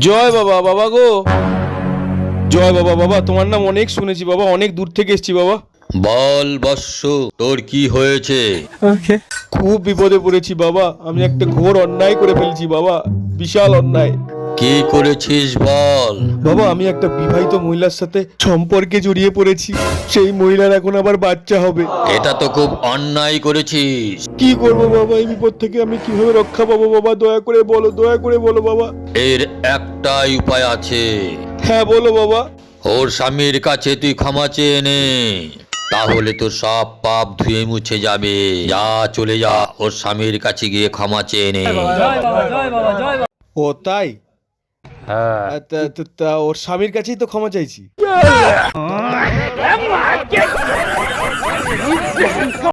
জয় বাবা, বাবা গো জয় বাবা। বাবা তোমার নাম অনেক শুনেছি বাবা, অনেক দূর থেকে এসেছি বাবা। বল বৎস, তোর কি হয়েছে? খুব বিপদে পড়েছি বাবা, আমি একটা ঘোর অন্যায় করে ফেলছি বাবা, বিশাল অন্যায়। কি করেছিস বল। বাবা আমি একটা বিবাহিত মহিলার সাথে সম্পর্কে জড়িয়ে পড়েছি, সেই মহিলার এখন আবার বাচ্চা হবে। এটা তো খুব অন্যায় করেছিস। কি করবো বাবা, এই বিপদ থেকে আমি কিভাবে রক্ষা পাবো বাবা, দয়া করে বলো, দয়া করে বলো বাবা। এর একটাই উপায় আছে। হ্যাঁ বলো বাবা। ওর স্বামীর কাছে তুই ক্ষমা চেয়ে নে, তাহলে তোর সব পাপ ধুয়ে মুছে যাবে। যা, চলে যা, ওর স্বামীর কাছে গিয়ে ক্ষমা চেয়ে নে। ও তাই? তা ওর স্বামীর কাছেই তো ক্ষমা চাইছি।